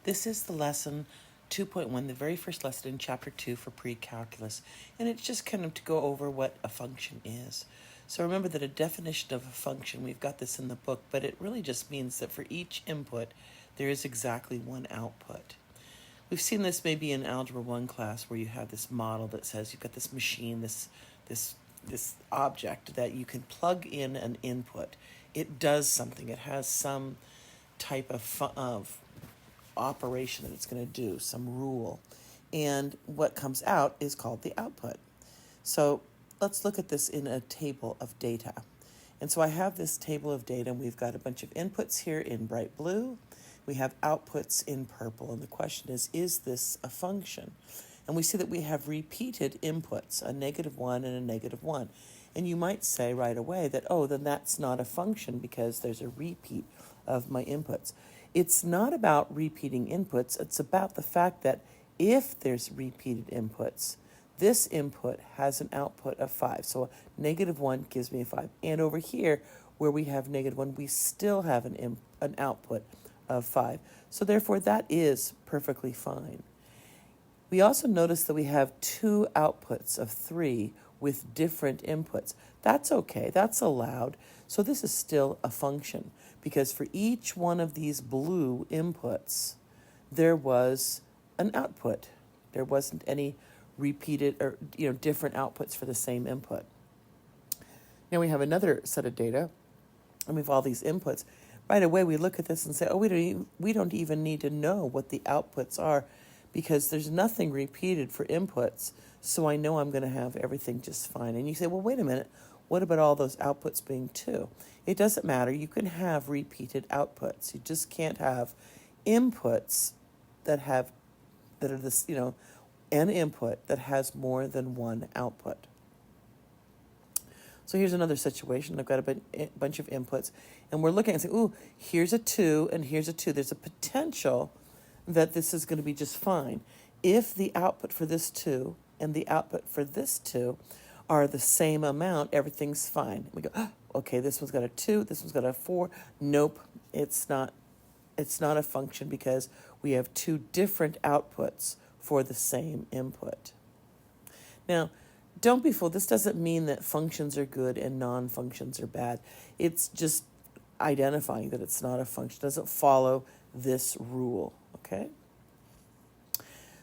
This is the lesson 2.1, the very first lesson in chapter 2 for pre-calculus, and it's just kind of to go over what a function is. So remember that a definition of a function, we've got this in the book, but it really just means that for each input, there is exactly one output. We've seen this maybe in Algebra 1 class where you have this model that says you've got this machine, this object that you can plug in an input. It does something. It has some type of operation that it's going to do, some rule. And what comes out is called the output. So let's look at this in a table of data. And so I have this table of data, and we've got a bunch of inputs here in bright blue. We have outputs in purple, and the question is this a function? And we see that we have repeated inputs, a -1 and a -1. And you might say right away that, oh, then that's not a function because there's a repeat of my inputs. It's not about repeating inputs. It's about the fact that if there's repeated inputs, this input has an output of 5. So a -1 gives me a 5. And over here, where we have -1, we still have an output of 5. So therefore, that is perfectly fine. We also notice that we have two outputs of 3 with different inputs. That's okay. That's allowed. So this is still a function because for each one of these blue inputs, there was an output. There wasn't any repeated or different outputs for the same input. Now we have another set of data, and we have all these inputs. Right away, we look at this and say, oh, we don't even need to know what the outputs are because there's nothing repeated for inputs, so I know I'm going to have everything just fine. And you say, well, wait a minute, what about all those outputs being 2? It doesn't matter. You can have repeated outputs. You just can't have inputs that are this, an input that has more than one output. So here's another situation. I've got a bunch of inputs, and we're looking and saying, ooh, here's a 2 and here's a 2. There's a potential that this is going to be just fine. If the output for this 2 and the output for this 2 are the same amount, everything's fine. We go, oh, okay, this one's got a 2, this one's got a 4. Nope, it's not a function because we have two different outputs for the same input. Now, don't be fooled. This doesn't mean that functions are good and non-functions are bad. It's just identifying that it's not a function. It doesn't follow this rule, okay?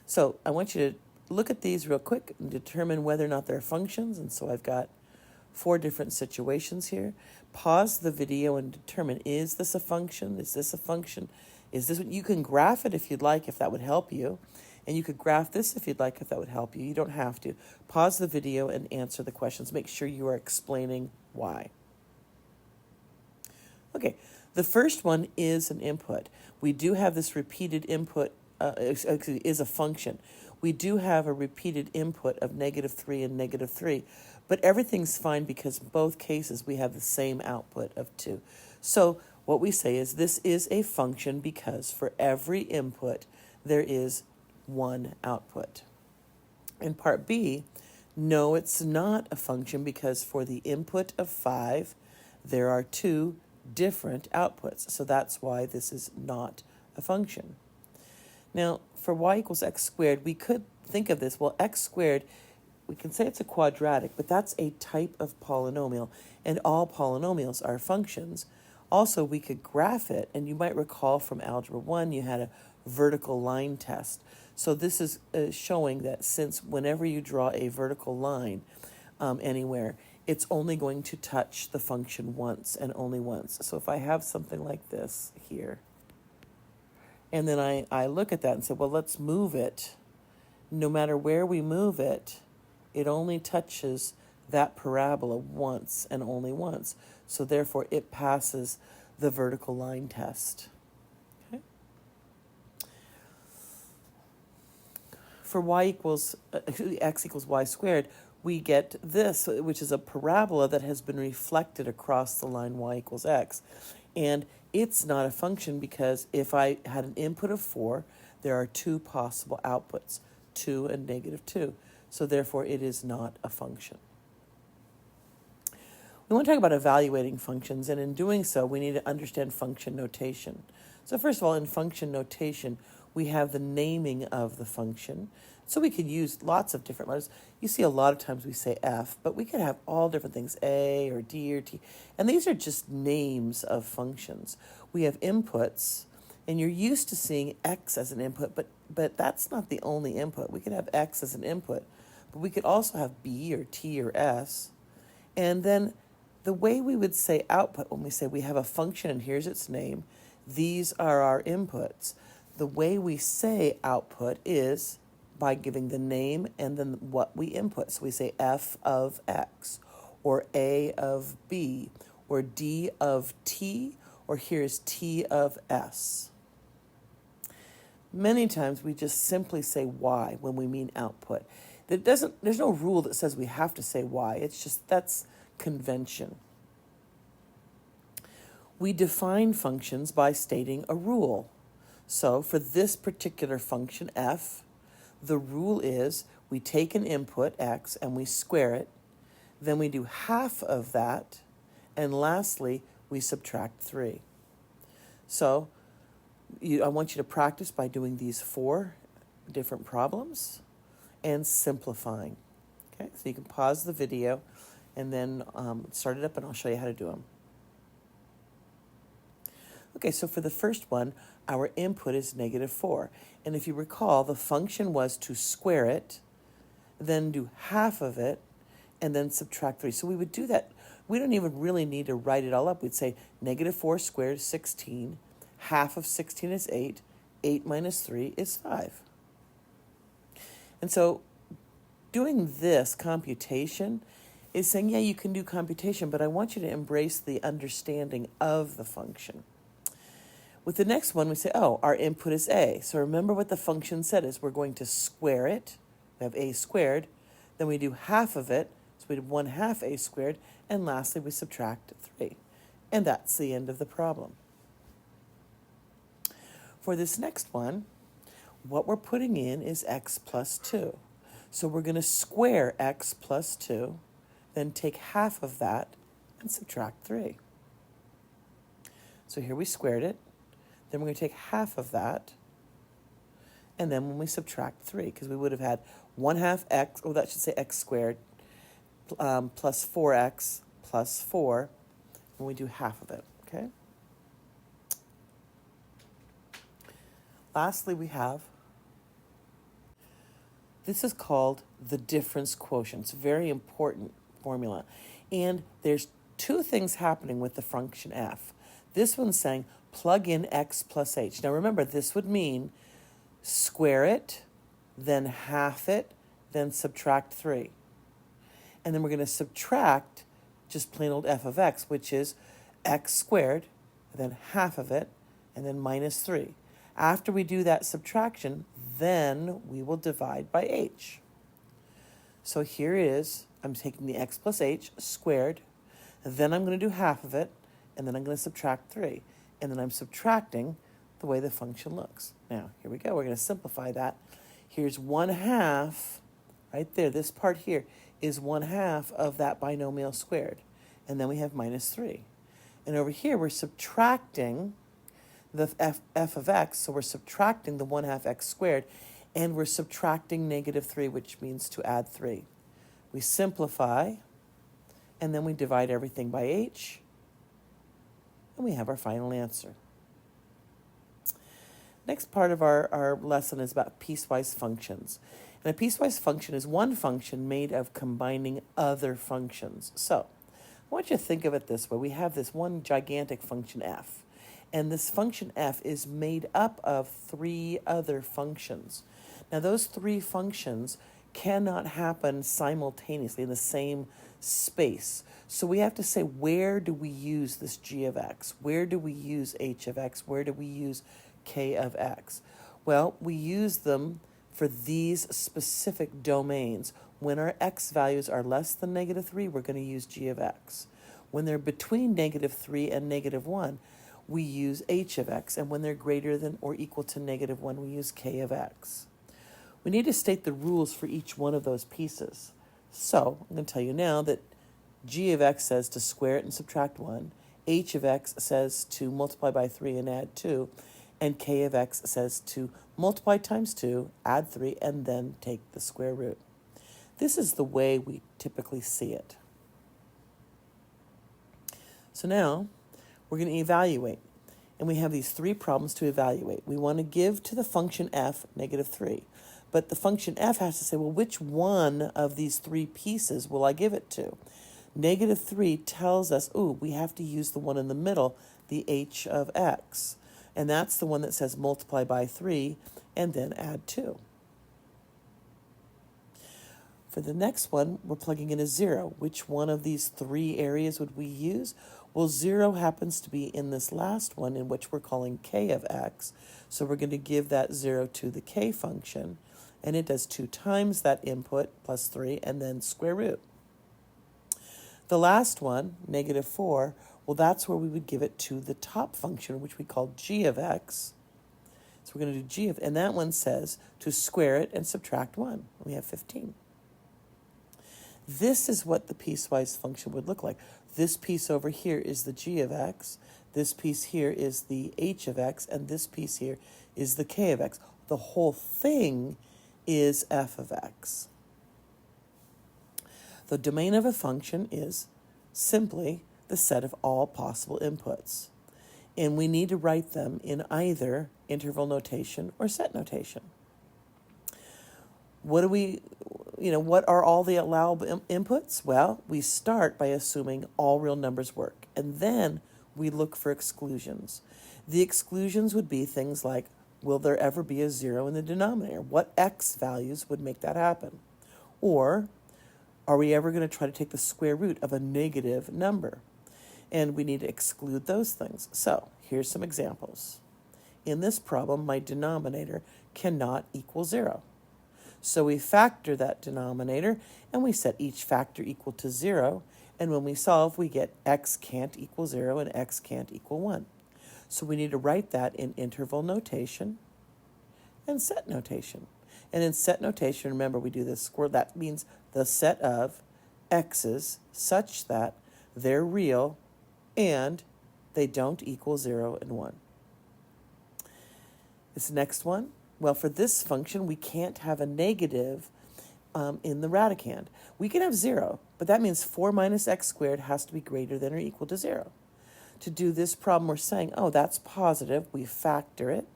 So I want you to look at these real quick and determine whether or not they're functions. And so I've got 4 different situations here. Pause the video and determine, is this a function? Is this a function? Is this, you can graph it if you'd like, if that would help you. And you could graph this if you'd like, if that would help you. You don't have to. Pause the video and answer the questions. Make sure you are explaining why. Okay, the first one is an input. We do have this repeated input, is a function. We do have a repeated input of -3 and -3, but everything's fine because in both cases we have the same output of 2. So what we say is this is a function because for every input there is one output. In part B, no, it's not a function because for the input of 5, there are 2 different outputs. So that's why this is not a function. Now, for y equals x squared, we could think of this, well, x squared, we can say it's a quadratic, but that's a type of polynomial, and all polynomials are functions. Also, we could graph it, and you might recall from Algebra 1, you had a vertical line test. So this is showing that since whenever you draw a vertical line anywhere, it's only going to touch the function once and only once. So if I have something like this here, and then I look at that and say, well, let's move it. No matter where we move it, it only touches that parabola once and only once. So therefore, it passes the vertical line test. Okay. For x equals y squared, we get this, which is a parabola that has been reflected across the line y equals x. And it's not a function because if I had an input of 4, there are 2 possible outputs, 2 and -2. So therefore, it is not a function. We want to talk about evaluating functions, and in doing so, we need to understand function notation. So first of all, in function notation, We have the naming of the function. So we could use lots of different letters. You see a lot of times we say F, but we could have all different things, A or D or T. And these are just names of functions. We have inputs, and you're used to seeing X as an input, but that's not the only input. We could have X as an input, but we could also have B or T or S. And then the way we would say output, when we say we have a function and here's its name, these are our inputs. The way we say output is by giving the name and then what we input. So we say F of X, or A of B, or D of T, or here's T of S. Many times we just simply say Y when we mean output. There's no rule that says we have to say Y. It's just, that's convention. We define functions by stating a rule. So for this particular function F, the rule is we take an input, X, and we square it. Then we do half of that. And lastly, we subtract 3. So I want you to practice by doing these 4 different problems and simplifying. Okay, so you can pause the video and then start it up, and I'll show you how to do them. Okay, so for the first one, our input is -4. And if you recall, the function was to square it, then do half of it, and then subtract 3. So we would do that. We don't even really need to write it all up. We'd say -4 squared is 16. Half of 16 is 8. 8 minus 3 is 5. And so doing this computation is saying, yeah, you can do computation, but I want you to embrace the understanding of the function. With the next one, we say, oh, our input is A. So remember what the function said is we're going to square it. We have A squared. Then we do half of it. So we do 1/2 A squared. And lastly, we subtract 3. And that's the end of the problem. For this next one, what we're putting in is X plus 2. So we're going to square X plus 2, then take half of that and subtract 3. So here we squared it. Then we're going to take half of that, and then when we subtract 3, because we would have had 1/2 X, oh, that should say X squared, plus 4X plus 4, when we do half of it, okay? Lastly, we have, this is called the difference quotient. It's a very important formula. And there's 2 things happening with the function F. This one's saying plug in X plus H. Now remember, this would mean square it, then half it, then subtract 3. And then we're going to subtract just plain old F of X, which is X squared, then half of it, and then minus 3. After we do that subtraction, then we will divide by H. So here is, I'm taking the X plus H squared, then I'm going to do half of it, and then I'm going to subtract 3. And then I'm subtracting the way the function looks. Now, here we go. We're going to simplify that. Here's 1/2, right there. This part here is 1/2 of that binomial squared. And then we have minus 3. And over here, we're subtracting the f of x. So we're subtracting the 1/2 x squared. And we're subtracting -3, which means to add 3. We simplify. And then we divide everything by h. And we have our final answer. Next part of our lesson is about piecewise functions. And a piecewise function is one function made of combining other functions. So I want you to think of it this way. We have this one gigantic function f. And this function f is made up of 3 other functions. Now those 3 functions cannot happen simultaneously in the same space. So we have to say, where do we use this g of x? Where do we use h of x? Where do we use k of x? Well, we use them for these specific domains. When our x values are less than -3, we're going to use g of x. When they're between -3 and -1, we use h of x. And when they're greater than or equal to -1, we use k of x. We need to state the rules for each one of those pieces. So I'm going to tell you now that g of x says to square it and subtract 1. H of x says to multiply by 3 and add 2. And k of x says to multiply times 2, add 3, and then take the square root. This is the way we typically see it. So now we're going to evaluate. And we have these 3 problems to evaluate. We want to give to the function f negative 3. But the function f has to say, well, which one of these 3 pieces will I give it to? Negative 3 tells us, we have to use the one in the middle, the h of x. And that's the one that says multiply by 3 and then add 2. For the next one, we're plugging in a 0. Which one of these 3 areas would we use? Well, 0 happens to be in this last one, in which we're calling k of x. So we're going to give that 0 to the k function. And it does 2 times that input, plus 3, and then square root. The last one, negative 4, well, that's where we would give it to the top function, which we call g of x. So we're going to do g of, and that one says to square it and subtract 1. We have 15. This is what the piecewise function would look like. This piece over here is the g of x. This piece here is the h of x. And this piece here is the k of x. The whole thing is f of x. The domain of a function is simply the set of all possible inputs. And we need to write them in either interval notation or set notation. What are all the allowable inputs? Well, we start by assuming all real numbers work, and then we look for exclusions. The exclusions would be things like, will there ever be a 0 in the denominator? What x values would make that happen? Or, are we ever going to try to take the square root of a negative number? And we need to exclude those things. So, here's some examples. In this problem, my denominator cannot equal 0. So we factor that denominator, and we set each factor equal to 0. And when we solve, we get x can't equal 0 and x can't equal 1. So we need to write that in interval notation and set notation. And in set notation, remember, we do this square. That means the set of x's such that they're real and they don't equal 0 and 1. This next one. Well, for this function, we can't have a negative in the radicand. We can have 0, but that means 4 minus x squared has to be greater than or equal to 0. To do this problem, we're saying, that's positive. We factor it.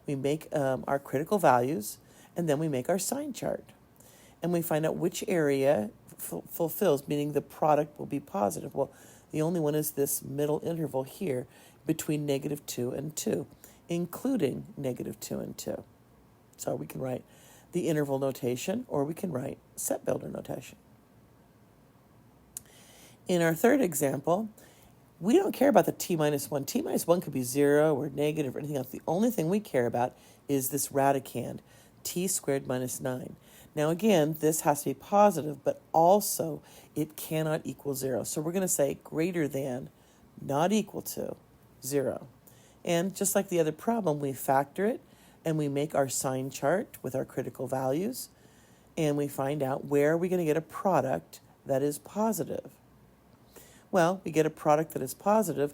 We make our critical values, and then we make our sign chart. And we find out which area fulfills, meaning the product will be positive. Well, the only one is this middle interval here between negative 2 and 2. Including negative 2 and 2. So we can write the interval notation, or we can write set builder notation. In our third example, we don't care about the t minus 1. T minus 1 could be 0 or negative or anything else. The only thing we care about is this radicand, t squared minus 9. Now again, this has to be positive, but also it cannot equal 0. So we're going to say greater than, not equal to, 0. And just like the other problem, we factor it, and we make our sign chart with our critical values, and we find out where are we going to get a product that is positive. Well, we get a product that is positive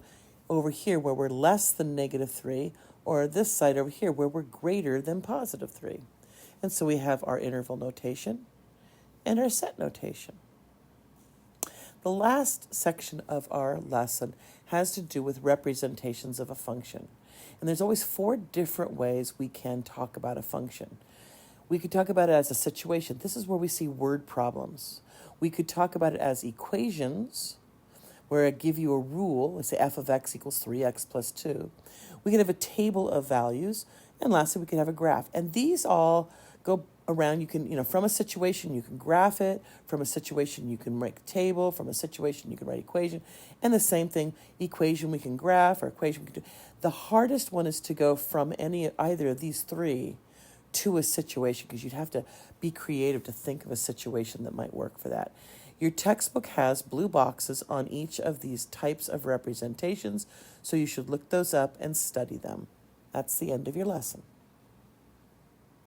over here where we're less than negative 3, or this side over here where we're greater than positive 3. And so we have our interval notation and our set notation. The last section of our lesson has to do with representations of a function. And there's always 4 different ways we can talk about a function. We could talk about it as a situation. This is where we see word problems. We could talk about it as equations, where I give you a rule. Let's say f of x equals 3x plus 2. We could have a table of values. And lastly, we could have a graph. And these all go around. You can, from a situation, you can graph it. From a situation, you can make a table. From a situation, you can write equation. And the same thing, equation we can graph, or equation we can do. The hardest one is to go from either of these 3 to a situation, because you'd have to be creative to think of a situation that might work for that. Your textbook has blue boxes on each of these types of representations, so you should look those up and study them. That's the end of your lesson.